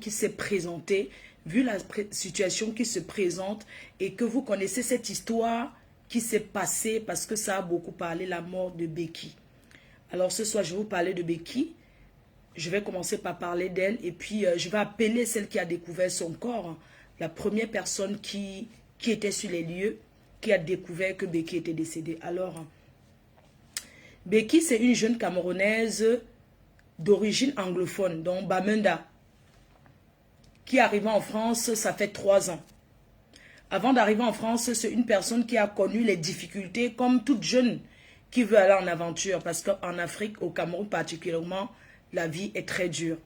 qui s'est présentée, vu la situation qui se présente et que vous connaissez cette histoire qui s'est passée parce que ça a beaucoup parlé, la mort de Becky. Alors ce soir, je vais vous parler de Becky. Je vais commencer par parler d'elle et puis je vais appeler celle qui a découvert son corps, la première personne qui était sur les lieux, qui a découvert que Becky était décédée. Alors, Becky, c'est une jeune Camerounaise d'origine anglophone, donc Bamenda, qui est arrivée en France, ça fait 3 ans. Avant d'arriver en France, c'est une personne qui a connu les difficultés, comme toute jeune qui veut aller en aventure, parce qu'en Afrique, au Cameroun particulièrement, la vie est très dure.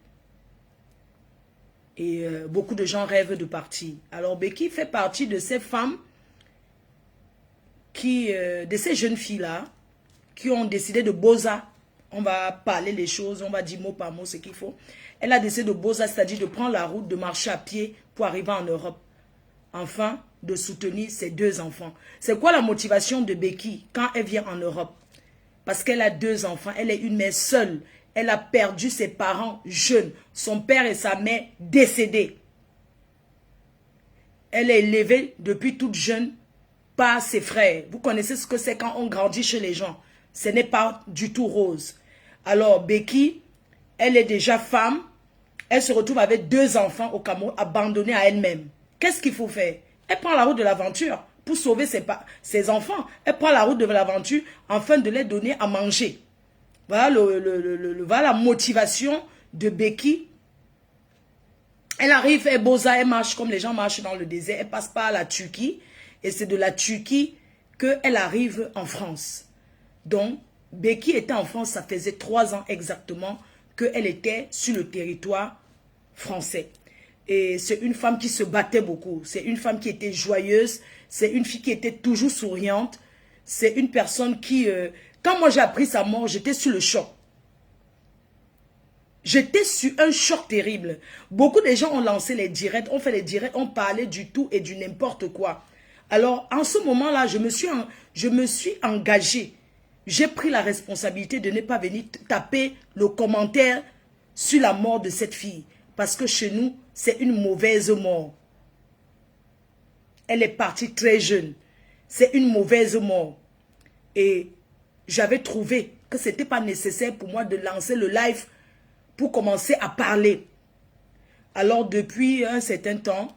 Et beaucoup de gens rêvent de partir. Alors Becky fait partie de ces femmes, de ces jeunes filles-là, qui ont décidé de bosa. On va parler les choses, on va dire mot par mot ce qu'il faut. Elle a décidé de bosa, c'est-à-dire de prendre la route, de marcher à pied pour arriver en Europe. Enfin, de soutenir ses 2 enfants. C'est quoi la motivation de Becky quand elle vient en Europe? Parce qu'elle a 2 enfants, elle est une mère seule. Elle a perdu ses parents jeunes, son père et sa mère décédés. Elle est élevée depuis toute jeune par ses frères. Vous connaissez ce que c'est quand on grandit chez les gens. Ce n'est pas du tout rose. Alors Becky, elle est déjà femme. Elle se retrouve avec 2 enfants au Cameroun, abandonnée à elle-même. Qu'est-ce qu'il faut faire? Elle prend la route de l'aventure pour sauver ses enfants. Elle prend la route de l'aventure afin de les donner à manger. Voilà, voilà la motivation de Becky. Elle arrive, elle bosa, elle marche comme les gens marchent dans le désert. Elle passe par la Turquie. Et c'est de la Turquie qu'elle arrive en France. Donc, Becky était en France, ça faisait 3 ans exactement qu'elle était sur le territoire français. Et c'est une femme qui se battait beaucoup. C'est une femme qui était joyeuse. C'est une fille qui était toujours souriante. C'est une personne qui... quand moi j'ai appris sa mort, j'étais sur le choc. J'étais sur un choc terrible. Beaucoup de gens ont lancé les directs, ont fait les directs, ont parlé du tout et du n'importe quoi. Alors, en ce moment-là, je me suis engagée. J'ai pris la responsabilité de ne pas venir taper le commentaire sur la mort de cette fille. Parce que chez nous, c'est une mauvaise mort. Elle est partie très jeune. C'est une mauvaise mort. Et j'avais trouvé que ce n'était pas nécessaire pour moi de lancer le live pour commencer à parler. Alors, depuis un certain temps,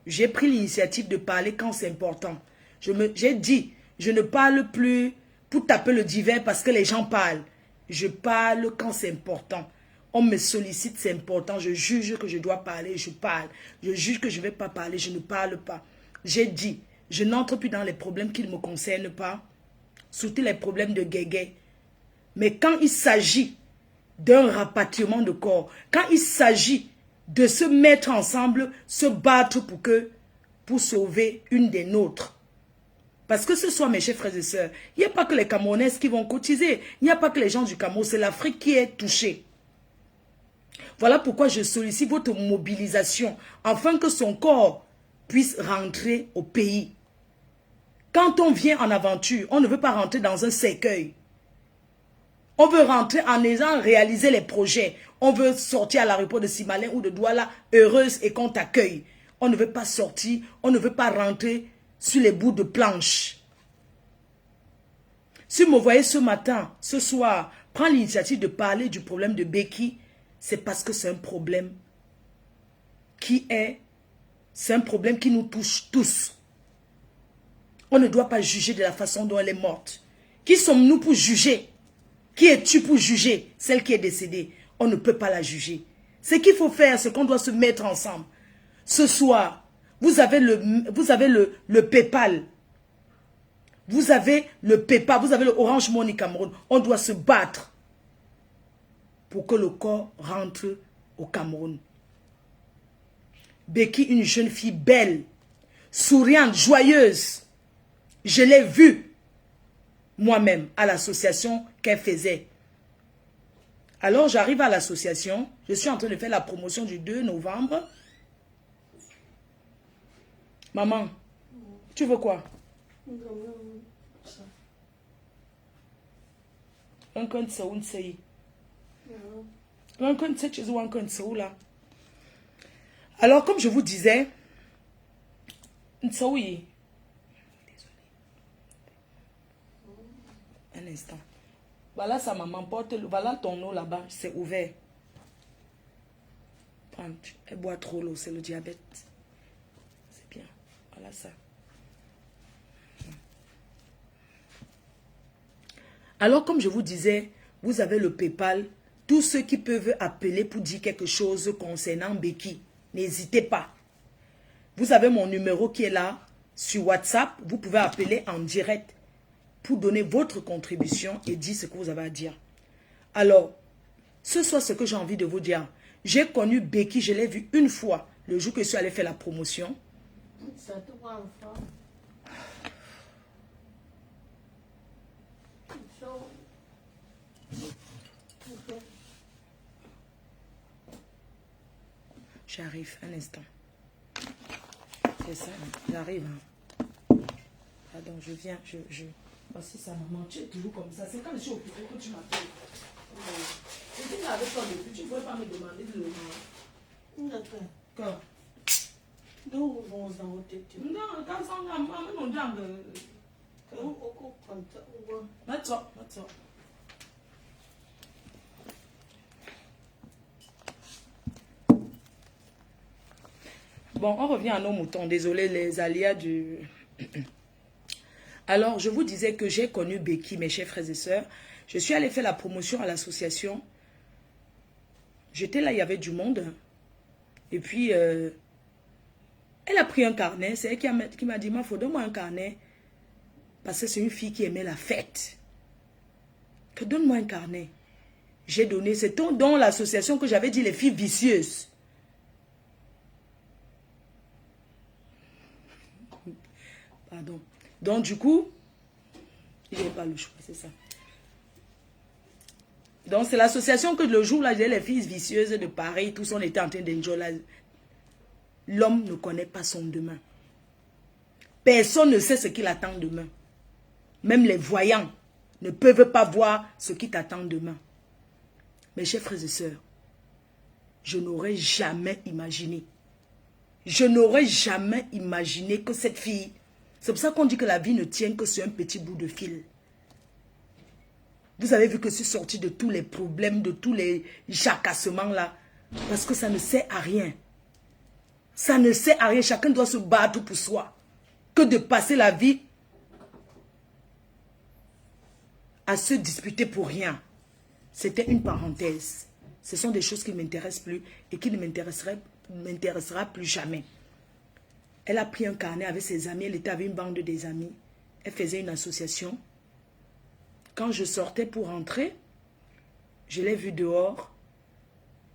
j'ai pris l'initiative de parler quand c'est important. J'ai dit, je ne parle plus pour taper le divin parce que les gens parlent. Je parle quand c'est important. On me sollicite, c'est important. Je juge que je dois parler, je parle. Je juge que je ne vais pas parler, je ne parle pas. J'ai dit, je n'entre plus dans les problèmes qui ne me concernent pas, surtout les problèmes de guégué. Mais quand il s'agit d'un rapatriement de corps, quand il s'agit de se mettre ensemble, se battre pour sauver une des nôtres. Parce que ce soit, mes chers frères et sœurs, il n'y a pas que les Camerounaises qui vont cotiser. Il n'y a pas que les gens du Cameroun, c'est l'Afrique qui est touchée. Voilà pourquoi je sollicite votre mobilisation, afin que son corps puisse rentrer au pays. Quand on vient en aventure, on ne veut pas rentrer dans un cercueil. On veut rentrer en ayant réalisé les projets. On veut sortir à l'aéroport de Simalin ou de Douala heureuse et qu'on t'accueille. On ne veut pas sortir, on ne veut pas rentrer sur les bouts de planche. Si vous me voyez ce matin, ce soir, prendre l'initiative de parler du problème de Becky, c'est parce que c'est un problème c'est un problème qui nous touche tous. On ne doit pas juger de la façon dont elle est morte. Qui sommes-nous pour juger? Qui es-tu pour juger celle qui est décédée? On ne peut pas la juger. Ce qu'il faut faire, c'est qu'on doit se mettre ensemble. Ce soir, vous avez le PayPal. Vous avez le PayPal, vous avez le Orange Money Cameroun. On doit se battre pour que le corps rentre au Cameroun. Becky, une jeune fille belle, souriante, joyeuse. Je l'ai vue moi-même à l'association qu'elle faisait. Alors j'arrive à l'association, je suis en train de faire la promotion du 2 novembre. Maman, tu veux quoi? Un compte ça où c'est? Un compte c'est chez un compte ça où là? Alors, comme je vous disais, ça oui. Un instant. Voilà ça, maman, porte. Voilà ton eau là-bas, c'est ouvert. Prends, elle boit trop l'eau, c'est le diabète. C'est bien. Voilà ça. Alors, comme je vous disais, vous avez le PayPal. Tous ceux qui peuvent appeler pour dire quelque chose concernant Becky, n'hésitez pas. Vous avez mon numéro qui est là sur WhatsApp. Vous pouvez appeler en direct pour donner votre contribution et dire ce que vous avez à dire. Alors, ce soit ce que j'ai envie de vous dire. J'ai connu Becky, je l'ai vue une fois, le jour que je suis allée faire la promotion. J'arrive, un instant. C'est ça, j'arrive. Pardon, je viens, Voici ça, maman, tu es toujours comme ça. C'est quand je suis occupée que tu m'appelles. Je dis avec toi depuis, tu ne pouvais pas me demander de le... D'accord. Quand? Nous vont dans votre tête. Non, quand ça, on a Maintenant. Bon, on revient à nos moutons. Désolé, les aléas du... Alors, je vous disais que j'ai connu Becky, mes chers frères et sœurs. Je suis allée faire la promotion à l'association. J'étais là, il y avait du monde. Et puis, elle a pris un carnet. C'est elle qui m'a dit, ma faut donne-moi un carnet. Parce que c'est une fille qui aimait la fête. Que donne-moi un carnet. J'ai donné, c'est dans l'association que j'avais dit les filles vicieuses. Pardon. Donc, du coup, je n'ai pas le choix, c'est ça. Donc, c'est l'association que le jour là, j'ai les filles vicieuses de Paris, tous on était en train d'enjoyer. L'homme ne connaît pas son demain. Personne ne sait ce qu'il attend demain. Même les voyants ne peuvent pas voir ce qui t'attend demain. Mes chers frères et sœurs, je n'aurais jamais imaginé. Je n'aurais jamais imaginé que cette fille... C'est pour ça qu'on dit que la vie ne tient que sur un petit bout de fil. Vous avez vu que je suis sortie de tous les problèmes, de tous les jacassements là. Parce que ça ne sert à rien. Ça ne sert à rien. Chacun doit se battre pour soi. Que de passer la vie à se disputer pour rien. C'était une parenthèse. Ce sont des choses qui ne m'intéressent plus et qui ne m'intéressera plus jamais. Elle a pris un carnet avec ses amis. Elle était avec une bande des amis. Elle faisait une association. Quand je sortais pour rentrer, je l'ai vue dehors.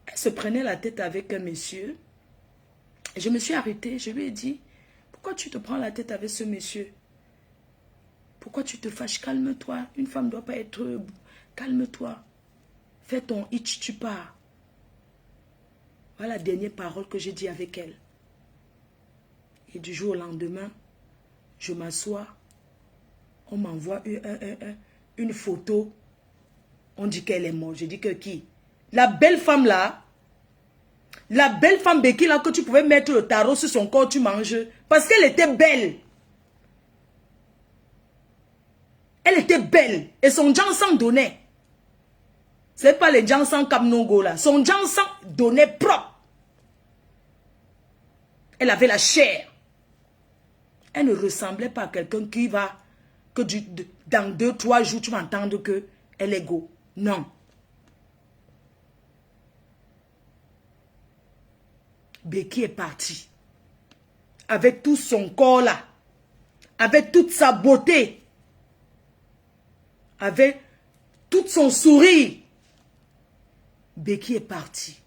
Elle se prenait la tête avec un monsieur. Et je me suis arrêtée. Je lui ai dit, pourquoi tu te prends la tête avec ce monsieur? Pourquoi tu te fâches? Calme-toi. Une femme ne doit pas être... Calme-toi. Fais ton hitch, tu pars. Voilà la dernière parole que j'ai dit avec elle. Et du jour au lendemain, je m'assois. On m'envoie une photo. On dit qu'elle est morte. Je dis que qui? La belle femme là. La belle femme Becky là que tu pouvais mettre le tarot sur son corps, tu manges. Parce qu'elle était belle. Elle était belle. Et son gens sang donnait. C'est pas les gens sang comme Nogo là. Son gens sang donnait propre. Elle avait la chair. Elle ne ressemblait pas à quelqu'un qui va, que dans 2-3 jours, tu vas entendre qu'elle est go. Non. Becky est partie. Avec tout son corps là. Avec toute sa beauté. Avec tout son sourire. Becky est partie.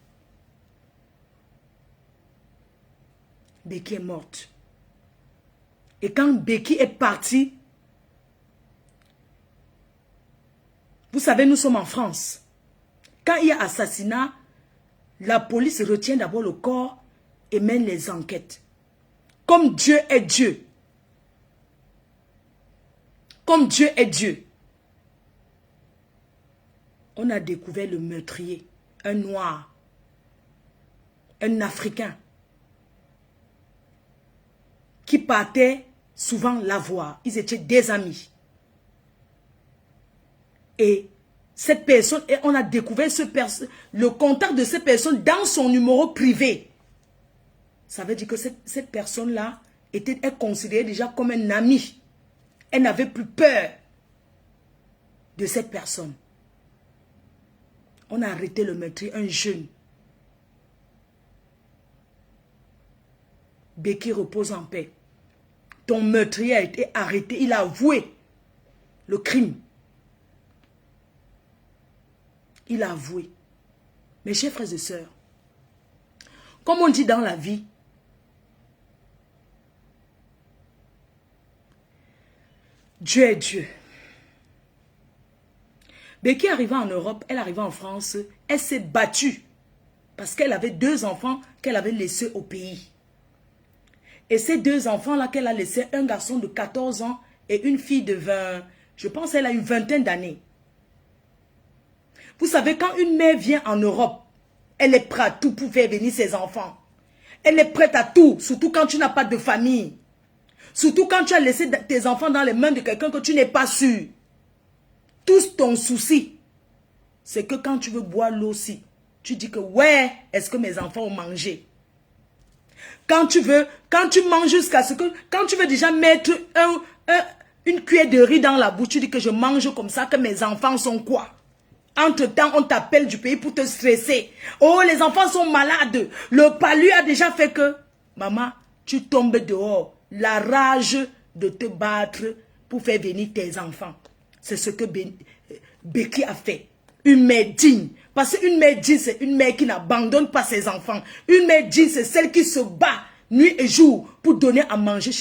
Becky est morte. Et quand Becky est partie, vous savez, nous sommes en France. Quand il y a assassinat, la police retient d'abord le corps et mène les enquêtes. Comme Dieu est Dieu. Comme Dieu est Dieu. On a découvert le meurtrier. Un noir. Un Africain. qui partait souvent la voir. Ils étaient des amis. Et cette personne, et on a découvert le contact de cette personne dans son numéro privé. Ça veut dire que cette personne-là est considérée déjà comme un ami. Elle n'avait plus peur de cette personne. On a arrêté le meurtrier, un jeune. Becky repose en paix. Ton meurtrier a été arrêté. Il a avoué le crime. Il a avoué. Mes chers frères et sœurs, comme on dit dans la vie, Dieu est Dieu. Becky arriva en Europe, elle arriva en France, elle s'est battue parce qu'elle avait 2 enfants qu'elle avait laissés au pays. Et ces 2 enfants-là qu'elle a laissés, un garçon de 14 ans et une fille de 20, je pense qu'elle a une vingtaine d'années. Vous savez, quand une mère vient en Europe, elle est prête à tout pour faire venir ses enfants. Elle est prête à tout, surtout quand tu n'as pas de famille. Surtout quand tu as laissé tes enfants dans les mains de quelqu'un que tu n'es pas sûr. Tout ton souci, c'est que quand tu veux boire l'eau aussi, tu dis que ouais, est-ce que mes enfants ont mangé? Quand tu manges jusqu'à ce que, quand tu veux déjà mettre une cuillère de riz dans la bouche, tu dis que je mange comme ça, que mes enfants sont quoi? Entre-temps, on t'appelle du pays pour te stresser. Oh, les enfants sont malades. Le palu a déjà fait que, maman, tu tombes dehors. La rage de te battre pour faire venir tes enfants. C'est ce que Becky a fait. Une mère digne. Parce qu'une mère digne, c'est une mère qui n'abandonne pas ses enfants. Une mère digne, c'est celle qui se bat nuit et jour pour donner à manger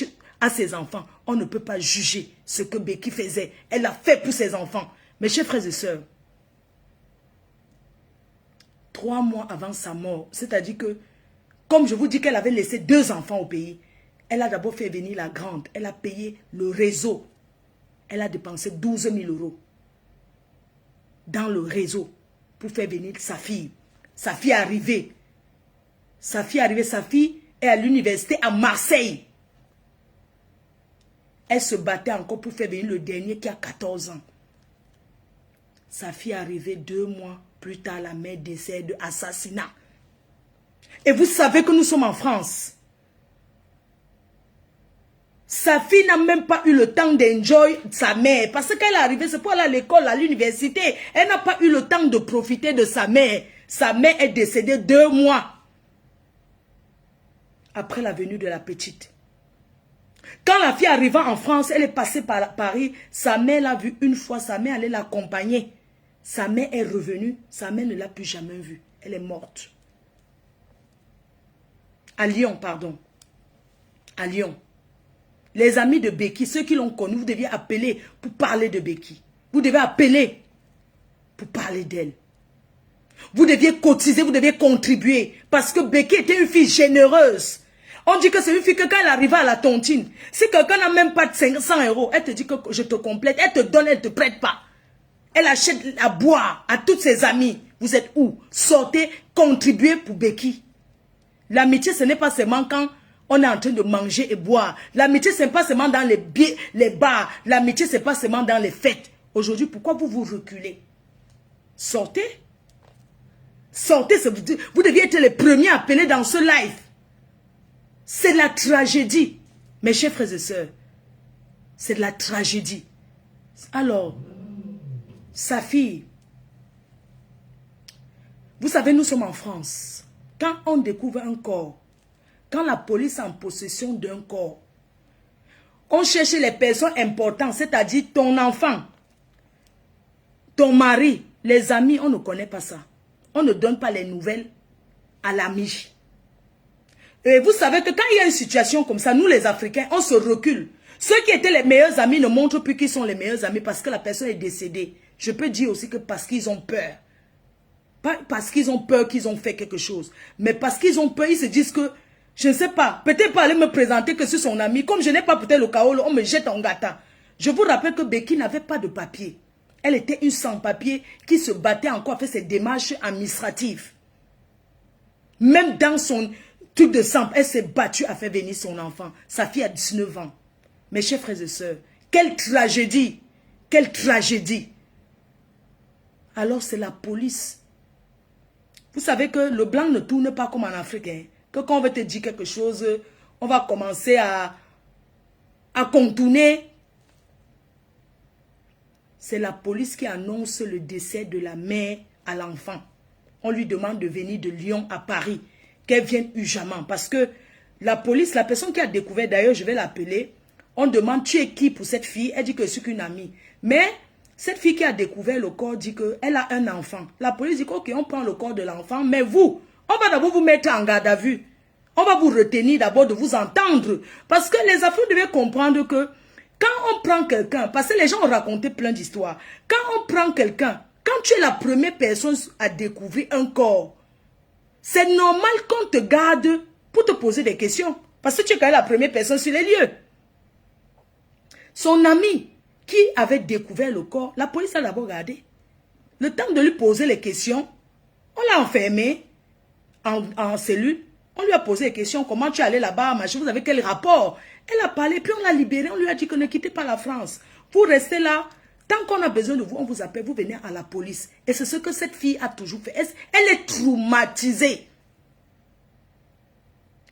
à ses enfants. On ne peut pas juger ce que Becky faisait. Elle a fait pour ses enfants. Mes chers frères et sœurs, 3 mois avant sa mort, c'est-à-dire que, comme je vous dis qu'elle avait laissé 2 enfants au pays, elle a d'abord fait venir la grande. Elle a payé le réseau. Elle a dépensé 12 000 € dans le réseau pour faire venir sa fille. Sa fille est arrivée. Sa fille est à l'université à Marseille. Elle se battait encore pour faire venir le dernier qui a 14 ans. Sa fille est arrivée 2 mois plus tard. La mère décède d'assassinat. Et vous savez que nous sommes en France. Sa fille n'a même pas eu le temps d'enjoy sa mère. Parce qu'elle est arrivée, c'est pour aller à l'école, à l'université. Elle n'a pas eu le temps de profiter de sa mère. Sa mère est décédée 2 mois après la venue de la petite. Quand la fille arriva en France, elle est passée par Paris. Sa mère l'a vue une fois, sa mère allait l'accompagner. Sa mère est revenue, sa mère ne l'a plus jamais vue. Elle est morte. À Lyon, pardon. À Lyon. Les amis de Becky, ceux qui l'ont connu, vous deviez appeler pour parler de Becky. Vous devez appeler pour parler d'elle. Vous deviez cotiser, vous deviez contribuer. Parce que Becky était une fille généreuse. On dit que c'est une fille que quand elle arrive à la tontine, si quelqu'un n'a même pas de 500 €, elle te dit que je te complète, elle te donne, elle ne te prête pas. Elle achète à boire à toutes ses amies. Vous êtes où? Sortez, contribuez pour Becky. L'amitié, ce n'est pas seulement quand on est en train de manger et boire. L'amitié, ce n'est pas seulement dans les bars. L'amitié, ce n'est pas seulement dans les fêtes. Aujourd'hui, pourquoi vous vous reculez? Sortez. Sortez. Vous deviez être les premiers à appeler dans ce live. C'est la tragédie. Mes chers frères et sœurs, c'est de la tragédie. Alors, sa fille, vous savez, nous sommes en France. Quand on découvre un corps, quand la police est en possession d'un corps, on cherche les personnes importantes, c'est-à-dire ton enfant, ton mari, les amis, on ne connaît pas ça. On ne donne pas les nouvelles à l'ami. Et vous savez que quand il y a une situation comme ça, nous les Africains, on se recule. Ceux qui étaient les meilleurs amis ne montrent plus qu'ils sont les meilleurs amis parce que la personne est décédée. Je peux dire aussi que parce qu'ils ont peur. Pas parce qu'ils ont peur qu'ils ont fait quelque chose. Mais parce qu'ils ont peur, ils se disent que, je ne sais pas, peut-être pas aller me présenter que c'est son ami. Comme je n'ai pas peut-être le chaos, on me jette en gâteau. Je vous rappelle que Becky n'avait pas de papier. Elle était une sans-papier qui se battait encore à faire ses démarches administratives. Même dans son... truc de simple, elle s'est battue à faire venir son enfant. Sa fille a 19 ans. Mes chers frères et sœurs, quelle tragédie! Quelle tragédie! Alors c'est la police. Vous savez que le blanc ne tourne pas comme en Afrique. Hein? Que quand on veut te dire quelque chose, on va commencer à contourner. C'est la police qui annonce le décès de la mère à l'enfant. On lui demande de venir de Lyon à Paris. Qu'elle vienne urgemment. Parce que la police, la personne qui a découvert, d'ailleurs je vais l'appeler, on demande tu es qui pour cette fille? Elle dit que je suis qu'une amie. Mais cette fille qui a découvert le corps dit qu'elle a un enfant. La police dit ok, on prend le corps de l'enfant, mais vous, on va d'abord vous mettre en garde à vue. On va vous retenir d'abord de vous entendre. Parce que les Africains devaient comprendre que quand on prend quelqu'un, parce que les gens ont raconté plein d'histoires, quand on prend quelqu'un, quand tu es la première personne à découvrir un corps, c'est normal qu'on te garde pour te poser des questions. Parce que tu es quand même la première personne sur les lieux. Son ami qui avait découvert le corps, la police a d'abord gardé. Le temps de lui poser les questions, on l'a enfermé en cellule. On lui a posé les questions, comment tu es allé là-bas, machin, vous avez quel rapport? Elle a parlé, puis on l'a libérée, on lui a dit que ne quittez pas la France. Vous restez là, tant qu'on a besoin de vous, on vous appelle, vous venez à la police. Et c'est ce que cette fille a toujours fait. Elle est traumatisée.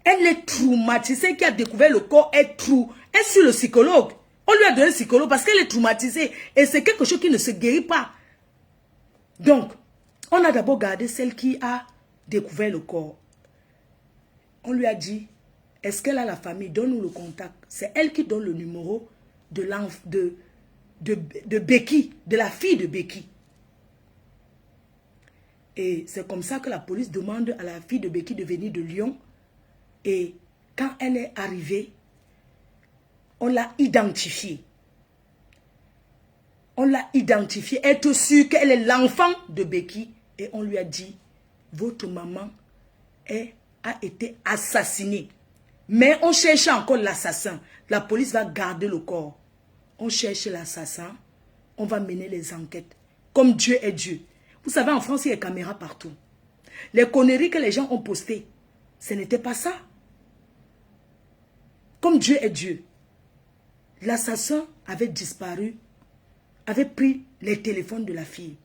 Elle est traumatisée, qui a découvert le corps, elle est sur le psychologue. On lui a donné un psychologue parce qu'elle est traumatisée. Et c'est quelque chose qui ne se guérit pas. Donc, on a d'abord gardé celle qui a découvert le corps. On lui a dit, est-ce qu'elle a la famille? Donne-nous le contact. C'est elle qui donne le numéro de Becky, de la fille de Becky. Et c'est comme ça que la police demande à la fille de Becky de venir de Lyon. Et quand elle est arrivée, on l'a identifiée. On l'a identifiée, être sûr qu'elle est l'enfant de Becky. Et on lui a dit, votre maman a été assassinée. Mais on cherche encore l'assassin. La police va garder le corps. On cherche l'assassin. On va mener les enquêtes. Comme Dieu est Dieu. Vous savez, en France, il y a des caméras partout. Les conneries que les gens ont postées, ce n'était pas ça. Comme Dieu est Dieu. L'assassin avait disparu, avait pris les téléphones de la fille.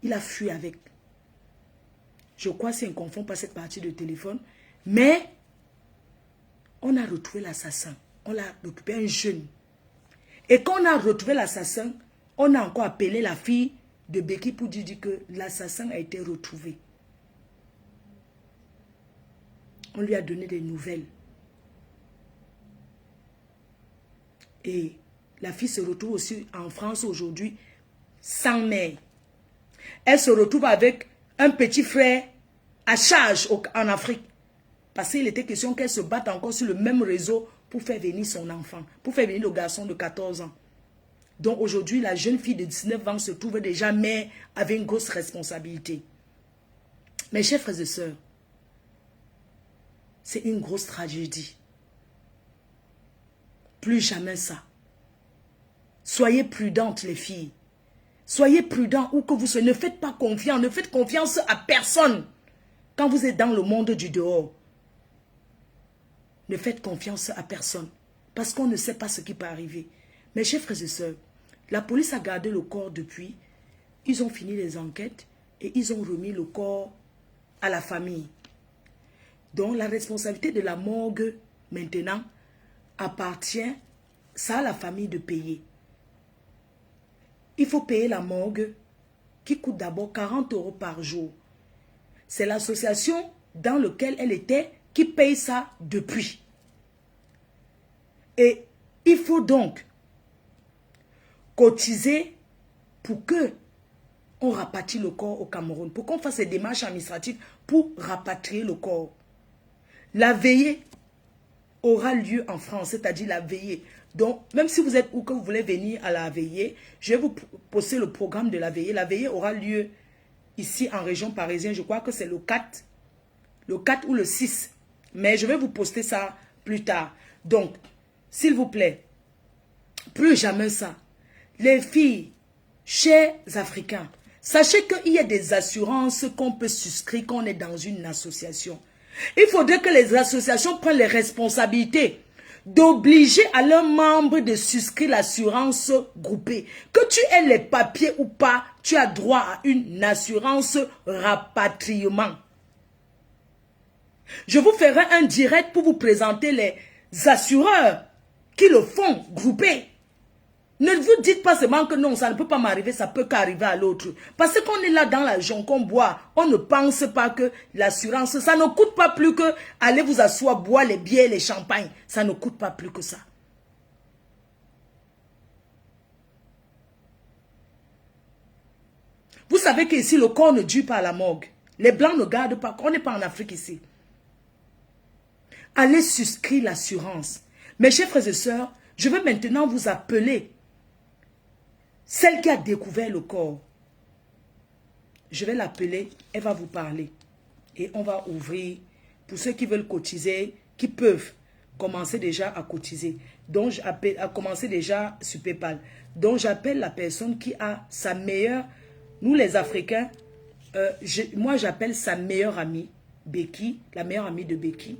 Il a fui avec. Je crois que c'est un confond pas cette partie de téléphone. Mais on a retrouvé l'assassin. On l'a récupéré, un jeune. Et quand on a retrouvé l'assassin, on a encore appelé la fille de Becky pour dire que l'assassin a été retrouvé. On lui a donné des nouvelles. Et la fille se retrouve aussi en France aujourd'hui sans mère. Elle se retrouve avec un petit frère à charge en Afrique. Parce qu'il était question qu'elle se batte encore sur le même réseau pour faire venir son enfant. Pour faire venir le garçon de 14 ans. Donc aujourd'hui, la jeune fille de 19 ans se trouve déjà mère avec une grosse responsabilité. Mes chers frères et sœurs, c'est une grosse tragédie. Plus jamais ça. Soyez prudentes les filles. Soyez prudents où que vous soyez. Ne faites pas confiance. Ne faites confiance à personne. Quand vous êtes dans le monde du dehors. Ne faites confiance à personne. Parce qu'on ne sait pas ce qui peut arriver. Mes chers frères et sœurs, la police a gardé le corps depuis. Ils ont fini les enquêtes. Et ils ont remis le corps à la famille. Donc la responsabilité de la morgue maintenant appartient à la famille de payer. Il faut payer la morgue qui coûte d'abord 40 € par jour. C'est l'association dans laquelle elle était qui paye ça depuis. Et il faut donc cotiser pour que on rapatrie le corps au Cameroun, pour qu'on fasse des démarches administratives pour rapatrier le corps. La veillée aura lieu en France, c'est-à-dire la veillée. Donc, même si vous êtes où que vous voulez venir à la veillée, je vais vous poster le programme de la veillée. La veillée aura lieu ici en région parisienne. Je crois que c'est le 4 ou le 6. Mais je vais vous poster ça plus tard. Donc, s'il vous plaît, plus jamais ça. Les filles, chers Africains, Sachez qu'il y a des assurances qu'on peut souscrire quand on est dans une association. Il faudrait que les associations prennent les responsabilités d'obliger à leurs membres de souscrire l'assurance groupée. Que tu aies les papiers ou pas, tu as droit à une assurance rapatriement. Je vous ferai un direct pour vous présenter les assureurs qui le font groupés. Ne vous dites pas seulement que non, ça ne peut pas m'arriver, ça peut qu'arriver à l'autre. Parce qu'on est là dans la jonque, qu'on boit, on ne pense pas que l'assurance, ça ne coûte pas plus que aller vous asseoir, boire les bières, les champagnes. Ça ne coûte pas plus que ça. Vous savez qu'ici, le corps ne dure pas à la morgue. Les blancs ne gardent pas, on n'est pas en Afrique ici. Allez souscrire l'assurance. Mes chers frères et sœurs, je vais maintenant vous appeler celle qui a découvert le corps. Je vais l'appeler, elle va vous parler. Et on va ouvrir, pour ceux qui veulent cotiser, qui peuvent commencer déjà à cotiser. Donc j'appelle, à commencer déjà sur PayPal. Donc j'appelle la personne qui a sa meilleure, nous les Africains, moi j'appelle sa meilleure amie, Becky, la meilleure amie de Becky.